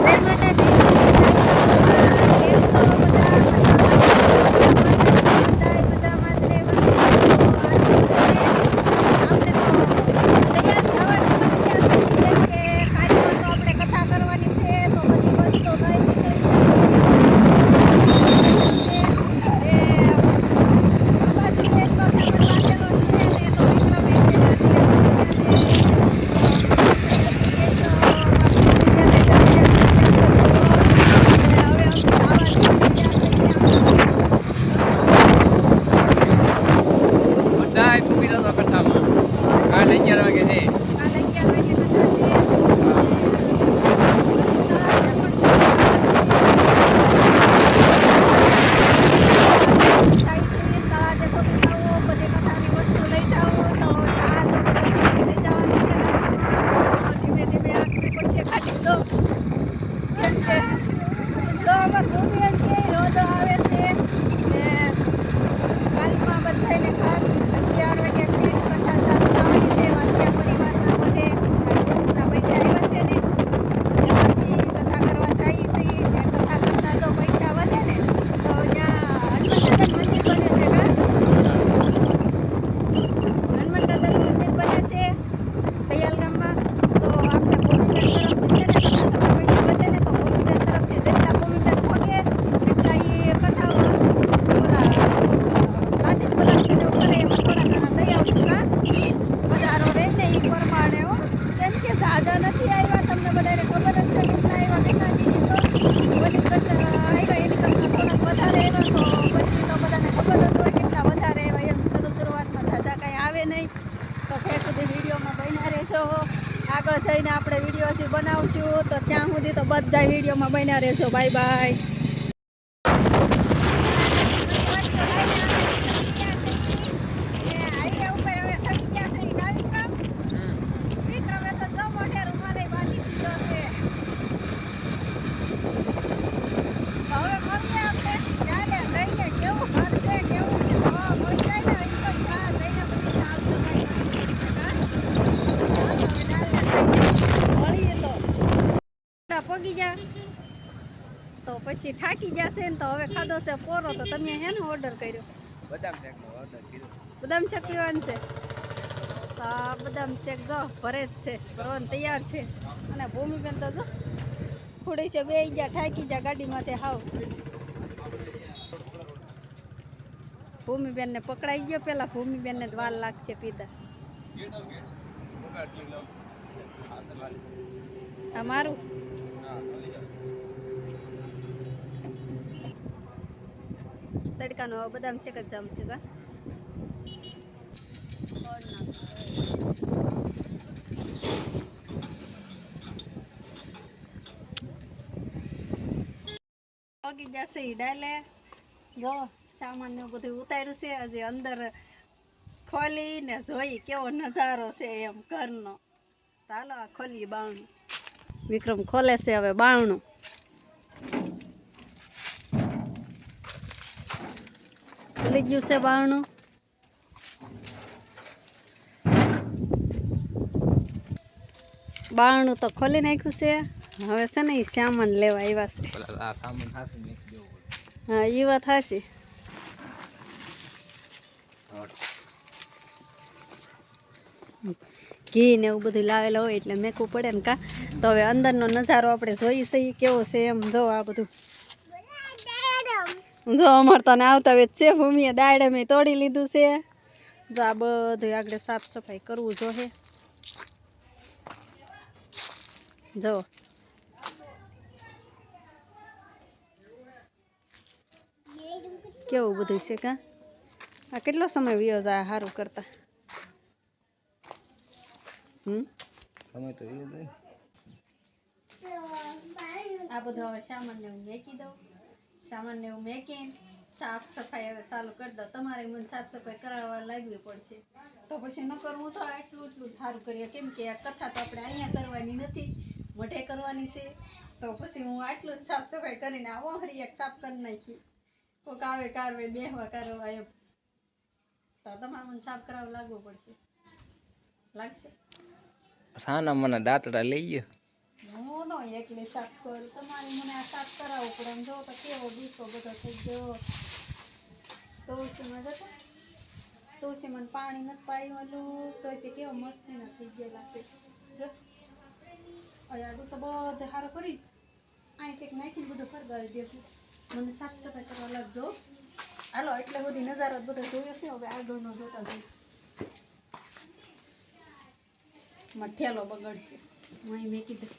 જય માતાજી. કેમ છો બધા? મજામાં છો? બધાય મજામાં જ રહેવાનું. તો આજથી છે ને આપણે તો તૈયાર જવાનું બની ગયા છીએ. કેમ કે કાલમાં તો આપણે કથા કરવાની છે, તો બધી વસ્તુ લઈ લીધેલી છે. બધું છે ને આ બાજુ એટલો સામાન બાંધેલો છે ને, તો વિક્રમે તે ગાડી લેવા ગયા છે. તો જય શ્રી કૃષ્ણ. બીજાને જય જય શ્રી કૃષ્ણ છો. ને હવે અમે જવા નીકળી ગયા છીએ. બધાય પૂરી દો કથામાં. તો કાલ 11 વાગે છે. કાલે 11 વાગે કથા છે ને પછી તળાજા પણ જવાનું છે. જાય છે તળાજે થોડુંક આવો, બધી કથાની વસ્તુ લઈ જાઓ. તો જહાજો બધો સામાન લઈ જવાનો છે ગાડીમાં. તો ધીમે ધીમે આંકવી પડશે ગાડી તો. કેમ કે જો અમાર ભૂમિ એમ કે રોજો આવે છે ને કાલમાં બધાને ખાસ 11 વાગે ક્લિક કથા ચાલુ થવાની છે. વાસિયા પરિવારના બધે ગ્રુપના પૈસા આવ્યા છે ને, એમાંથી કથા કરવા જઈએ છીએ. ને કથા કરતા જો પૈસા વધે ને તો ત્યાં હનુમાન દાદાનું મંદિર બને છે. હનુમાન દાદાનું મંદિર બને છે દયાલ ગામમાં. તો આપણે ભૂમિબેન તરફથી છે ને કથા કરતા પૈસા વધે ને, તો ભૂમિબેન તરફથી જેટલા ભૂમિબેન પોગે એટલા એ કથામાં ઓલા લાદીન પલાટીને કરે એમાં થોડા ઘણા દઈ આવશું. કાં વધારો રહે ને એ પ્રમાણે હો. કેમ કે સાજા નથી આવ્યા, તમને બધાને ખબર જ છે કેટલા આવ્યા દેખાતી. તો ઓલી આવ્યા એની કરતાં થોડાક વધારે આવ્યા. તો પછી તો બધાને ખબર જ હોય કેટલા વધારે આવ્યા એમ. શરૂઆતમાં સાજા કાંઈ આવે નહીં. તો ઠેર સુધી વિડીયોમાં બન્યા રહેજો. આગળ જઈને આપણે વિડીયો હજી બનાવશું. તો ત્યાં સુધી તો બધા વિડીયોમાં બન્યા રહેજો. Bye bye. પગી ગયા તો પછી થાકી જશે ને, તો હવે ખાધો છે પોરો. તો તમે હે ને ઓર્ડર કર્યો બદામ શેકનો ઓર્ડર કર્યો. બદામ શેક પીવાનું છે. તો આ બદામ શેક જો ભરે જ છે, ભરવાનું તૈયાર છે. અને ભૂમિબેન તો જો થોડી છે બે ગયા, થાકી ગયા ગાડીમાંથી હાવ. ભૂમિબેનને પકડાઈ ગયો. પેલા ભૂમિબેનને જ વાર લાગશે પીતા. આ મારું તડકાનો બદામ શેક જ જમશે. કા પગી જશે ઈ ડાલે. જો સામાન ને બધું ઉતાર્યું છે. હજી અંદર ખોલીને જોઈ કેવો નજારો છે એમ ઘરનો. ચાલો આ ખોલીએ બારણું. વિક્રમ ખોલે છે હવે બારણું. ખુલી ગયું છે બારણું. બારણું તો ખોલી નાખ્યું છે. હવે છે ને એ સામાન લેવા આવ્યા છે. આ સામાન હાસુ મેક દેવો પડે. હા એ વાત હાશી. ઘી ને એવું બધું લાવેલા હોય એટલે મેકવું પડે ને. કા તો હવે અંદરનો નજારો આપણે જોઈ સહી કેવો છે એમ. જો આ બધું જો અમારે તને આવતા વેચ છે. ભૂમિએ દાડે મેં તોડી લીધું છે. જો આ બધું આગળ સાફ સફાઈ કરવું જોઈએ. જો કેવું બધું છે. કા આ કેટલો સમય વયો જાય સારું કરતા. સમય તો રહ્યો નહીં. આ બધું હવે સામાનને હું મેકી દઉં. સામાનને હું મેકીને સાફ સફાઈ હવે ચાલુ કરી દઉં. તમારે મને સાફ સફાઈ કરાવવા લાગવી પડશે. તો પછી ન કરવું તો એટલું એટલું સારું કરીએ. કેમ કે આ કથા તો આપણે અહીંયા કરવાની નથી, મોઢે કરવાની છે. તો પછી હું આટલું જ સાફ સફાઈ કરીને આવો હરી એક સાફ કરી નાખી. કોઈક આવે કારવે બેહવા કરવા એમ. તો તમારે મને સાફ કરાવવા લાગવું પડશે. લાગશે સાના મને દાંતડા લઈ ગયો. હું નો એકલી સાફ કરું, તમારે મને આ સાફ કરાવવું પડે. આમ જો તો કેવો ગુસ્સો બધો થઈ ગયો. તુલસીમાં જતો તુલસીમાં પાણી નથી પાયું ઓલું તો તે કેવો મસ્ત એના થઈ ગયેલા છે. જો આ ગુસ્સો બધો સારો કરી અહીં કંઈક નાખીને બધું ફરગાવી દેવું. મને સાફ સફાઈ કરવા લાગજો. હાલો એટલે બધી નજારો બધો જોયો છે. હવે આગળનો જોતા જઈએ. મઠિયાલો બગડશે હું અહીં મેં કીધું.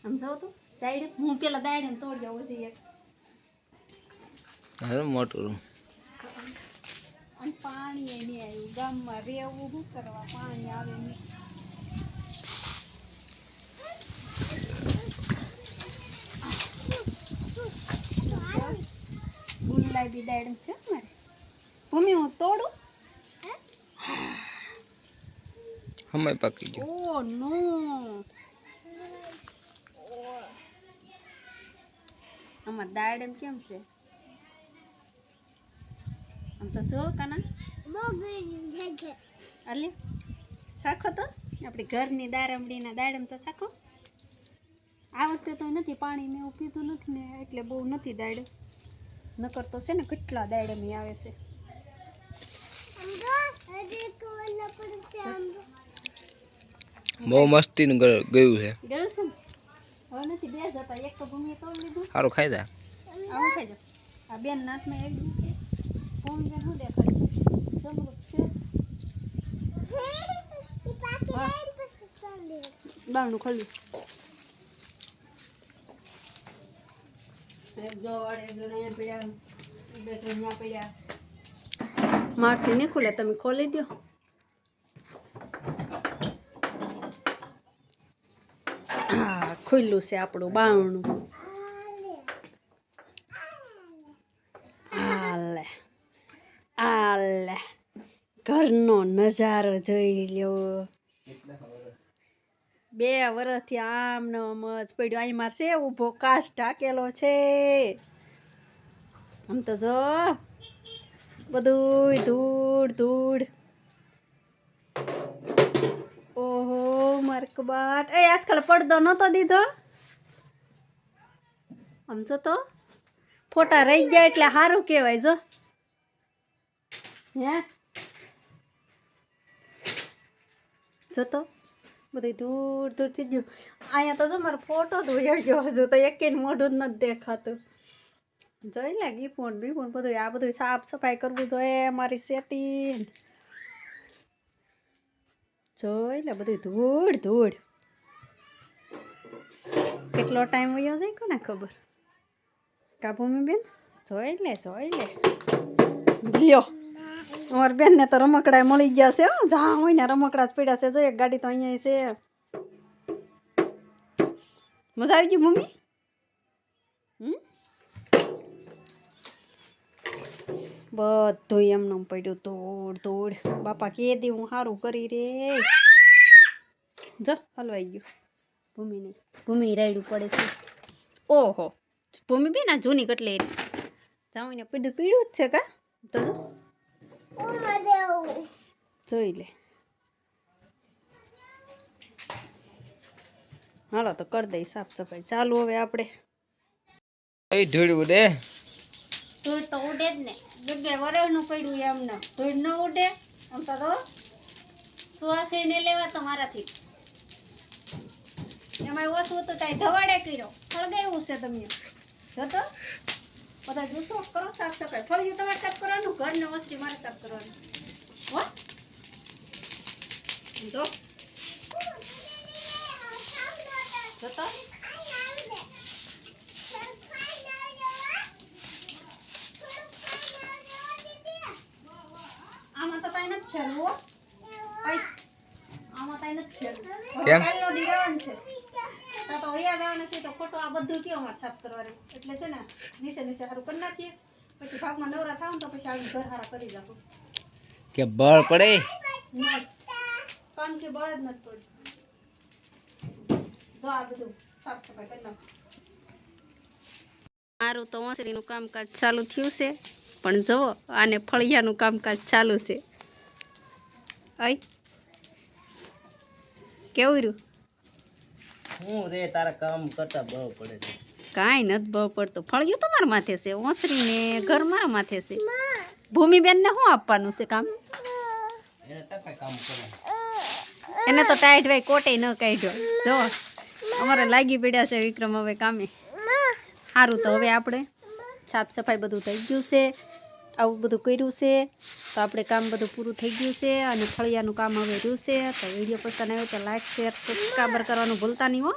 આમ જાઓ તો દાયડે હું પેલા દાયડે તોડી આવું છે એક. હારું મોટું રૂમ. અને પાણી એ નહીં આવ્યું. ગામમાં રહેવું શું કરવા, પાણી આવે નહીં. ગુલાબી દાયડે છે મારે. ભૂમિ હું તોડું. હમે પાકી ગયો. ઓ નો અમાર દાયડે કેમ છે આમ તો જો કાના અલે શાખો તો આપણી ઘરની દારમડીના દાડમ તો શાખો. આ વખતે તો નથી પાણી ને એવું પીધું નથી ને એટલે બહુ નથી દાડમ. નકર તો છે ને કેટલા દાડમ આવે છે. બહુ મસ્તી નું ગયું છે. ગયું છે ને હવે નથી બે જતા. એક તો ભૂમિએ તોડી લીધું. સારું ખાઈ જા. આવું ખાઈ જાવ. આ બેન નાથમાં એક ભૂમિ બેન શું દેખાય જમરૂક છે. બારણું ખોલ્યું. એક જો અડે જો અહીંયા પડ્યા બે જો અહીંયા પડ્યા. મારથી નહીં ખુલે તમે ખોલી દો. હા ખુલ્લું છે આપણું બારણું. આલે આલે ઘરનો નજારો જોઈ લ્યો. 2 વર્ષથી આમ ન મજ પડ્યો. અહીં મારે છે ઊભો કાચ ઢાકેલો છે. આમ તો જો બધું ધૂળ ધૂળ. ઓહો મરકબાટ. એ આજકાલ પડદો નતો દીધો. આમ જો તો ફોટા રહી ગયા એટલે સારું કહેવાય. જો હે જો તો બધું દૂર દૂર થઈ ગયું. અહીંયા તો જો મારો ફોટો ધોઈ ગયો. હજુ તો એકેય મોઢું જ નથી દેખાતું. જોઈ લે ગીફોન બીફોન બધું આ બધું સાફ સફાઈ કરવું જોઈએ. મારી સેટિંગ જોઈ લે બધું ધૂળ ધૂળ. કેટલો ટાઈમ વયો જાય કોને ખબર. કા ભૂમિબેન જોઈ લે લ્યો. અમારી બેનને તો રમકડા મળી ગયા છે. જ્યાં હોય ને રમકડા જ પડ્યા છે. જો એક ગાડી તો અહીંયા છે. મજા આવી ગઈ મમ્મી. બધું એમને પડ્યું તોડ તોડ. બાપા કે દી હું સારું કરી રે. જો હલવાઈ ગયું. ભૂમિ રાયડું પડે છે. ઓહો ભૂમિ બેન આ જૂની કટલેરી જાઉં ને પીડું પીડું જ છે. કા તો જો જોઈ લે. હાલો તો કરી દઈ સાફ સફાઈ ચાલુ. હવે આપણે ધૂળ ઉડે. ધૂળ તો ઉડે જ ને. 2 વર્ષનું પડ્યું એમને ધૂળ ન ઉડે. આમ તો શ્વાસે ને લેવા તો મારાથી એમાં ઓછું હતું કાંઈ ધવાડે કર્યો. ફળગાવ્યું છે તમે જતો બધા જુસ્સો કરો સાફ સફાઈ. ફળિયું તમારે સાફ કરવાનું. ઘરને ઓસરી મારે સાફ કરવાનું. હો તો જતો આમાં તો કાંઈ નથી ખેલવું. આમાં કાંઈ નથી ખેલવું. કાલનો દી જવાનું છે તો અહીંયા જવાનું છે. તો ખોટો આ બધું કેવું અમારે સાફ કરવાનું. એટલે છે ને નીચે સારું કરી નાખીએ. પછી ભાગમાં નવરા થાવ તો પછી આવી ઘર હારા કરી જાવ. કે બળ પડે કામ કે બળ જ નથી પડતું. જો આ બધું સાફ સફાઈ કરી નાખો. મારું તો ઓસરીનું કામકાજ ચાલુ થયું છે. પણ જુઓ આને ફળિયાનું કામકાજ ચાલુ છે. કેવું રહ્યું? હું રે તારા કામ કરતા બહુ પડે છે. કાંઈ નથી બહુ પડતું. ફળિયું તમારા માથે છે, ઓસરીને ઘર મારા માથે છે. ભૂમિબેનને શું આપવાનું છે કામ? એને ટકા કામ કરે. એને તો ટાઈટ ભાઈ કોટે ન કાઢ્યો. જો અમારે લાગી પડ્યા છે વિક્રમ હવે કામે. સારું તો હવે આપણે સાફ સફાઈ બધું થઈ ગયું છે, આવું બધું કર્યું છે, તો આપણે કામ બધું પૂરું થઈ ગયું છે અને ફળિયાનું કામ હવે રહ્યું છે. તો વિડીયો પસંદ આવ્યો તો લાઈક શેર સબસ્ક્રાઈબર કરવાનું ભૂલતા નહીં હો.